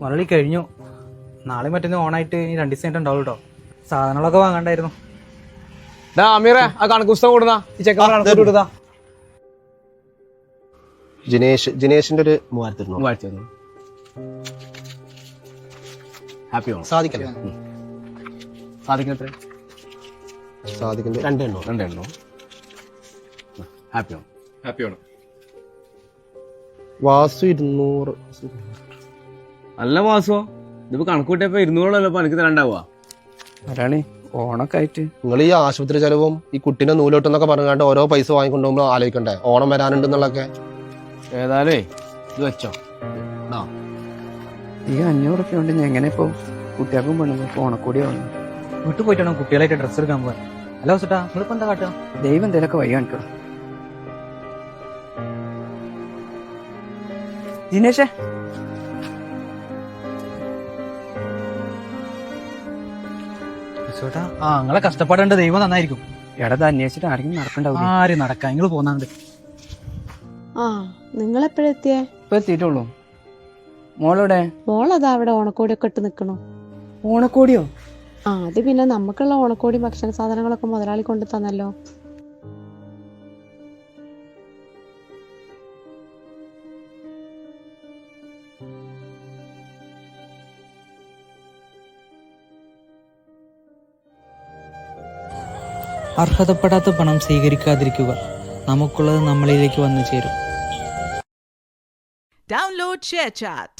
മുരളി കഴിഞ്ഞു. നാളെ മറ്റൊന്ന് ഓണായിട്ട് ഇനി 2 ദിവസം ഉണ്ടാവും കേട്ടോ. സാധനങ്ങളൊക്കെ വാങ്ങണ്ടായിരുന്നു. അമീറെ ആ കണക്ക് പുസ്തകം കൊടുത്താ ഈ ചെക്കന്മാർ കൊടുത്താ. ജിനേഷിന്റെ ഒരു 3000 ഹാപ്പി ഓണം. സാധിക്കല്ലേ? സാധിക്കട്ടെ. സാധിക്കുന്നത് 2 ഹാപ്പി ഓണം. ഹാപ്പി ഓണം. വാസു 200. നല്ല മാസോ ഇതിപ്പോ കണക്ക് കൂട്ടിയപ്പോ 200 എനിക്ക് തരണ്ടാവുക. ഒരാളെ ഓണൊക്കെ ആയിട്ട് നിങ്ങൾ ഈ ആശുപത്രി ചെലവും ഈ കുട്ടീനെ നൂലോട്ടെന്നൊക്കെ പറഞ്ഞാണ്ട് ഓരോ പൈസ വാങ്ങിക്കൊണ്ടുപോകുമ്പോൾ ആലോചിക്കണ്ടേ ഓണം വരാനുണ്ടെന്നുള്ളൊക്കെ. ഏതായാലേ ഇത് വെച്ചോ. ഈ 500 റുപ്യ കൊണ്ട് ഞാൻ എങ്ങനെ ഇപ്പൊ കുട്ടികൾക്കും പെണ്ണുങ്ങൾക്ക് ഓണക്കൂടി വാങ്ങും? വീട്ടിൽ പോയിട്ടാണോ കുട്ടികളായിട്ട് ഡ്രസ്സ് എടുക്കാൻ പോകാൻ? അല്ല ഹോസ്റ്റാ, നിങ്ങളിപ്പോ എന്താ കാട്ടുക? ദൈവം എന്തേലൊക്കെ വഴി കാണിക്കണം. ജിനേഷേ, ഹോസ്റ്റാ, നിങ്ങളെ കഷ്ടപ്പാടേണ്ട ദൈവം നന്നായിരിക്കും. എടത് അന്വേഷിച്ചിട്ട് ആരെങ്കിലും നടക്കണ്ടാവും. ആരും നടക്കാം, നിങ്ങൾ പോന്നാണ്ട്. നിങ്ങളെപ്പോഴെത്തിയേ? ഇപ്പൊ എത്തിയിട്ടുള്ളൂ. മോളോടെ? മോളതാ അവിടെ ഓണക്കോടിയൊക്കെ ഇട്ട് നിക്കണു. ഓണക്കോടിയോ? അത് പിന്നെ നമുക്കുള്ള ഓണക്കോടി ഭക്ഷണ സാധനങ്ങളൊക്കെ മുതലാളി കൊണ്ടു തന്നല്ലോ. അർഹതപ്പെടാത്ത പണം സ്വീകരിക്കാതിരിക്കുക. നമുക്കുള്ളത് നമ്മളിലേക്ക് വന്നു ചേരും. Download ShareChat.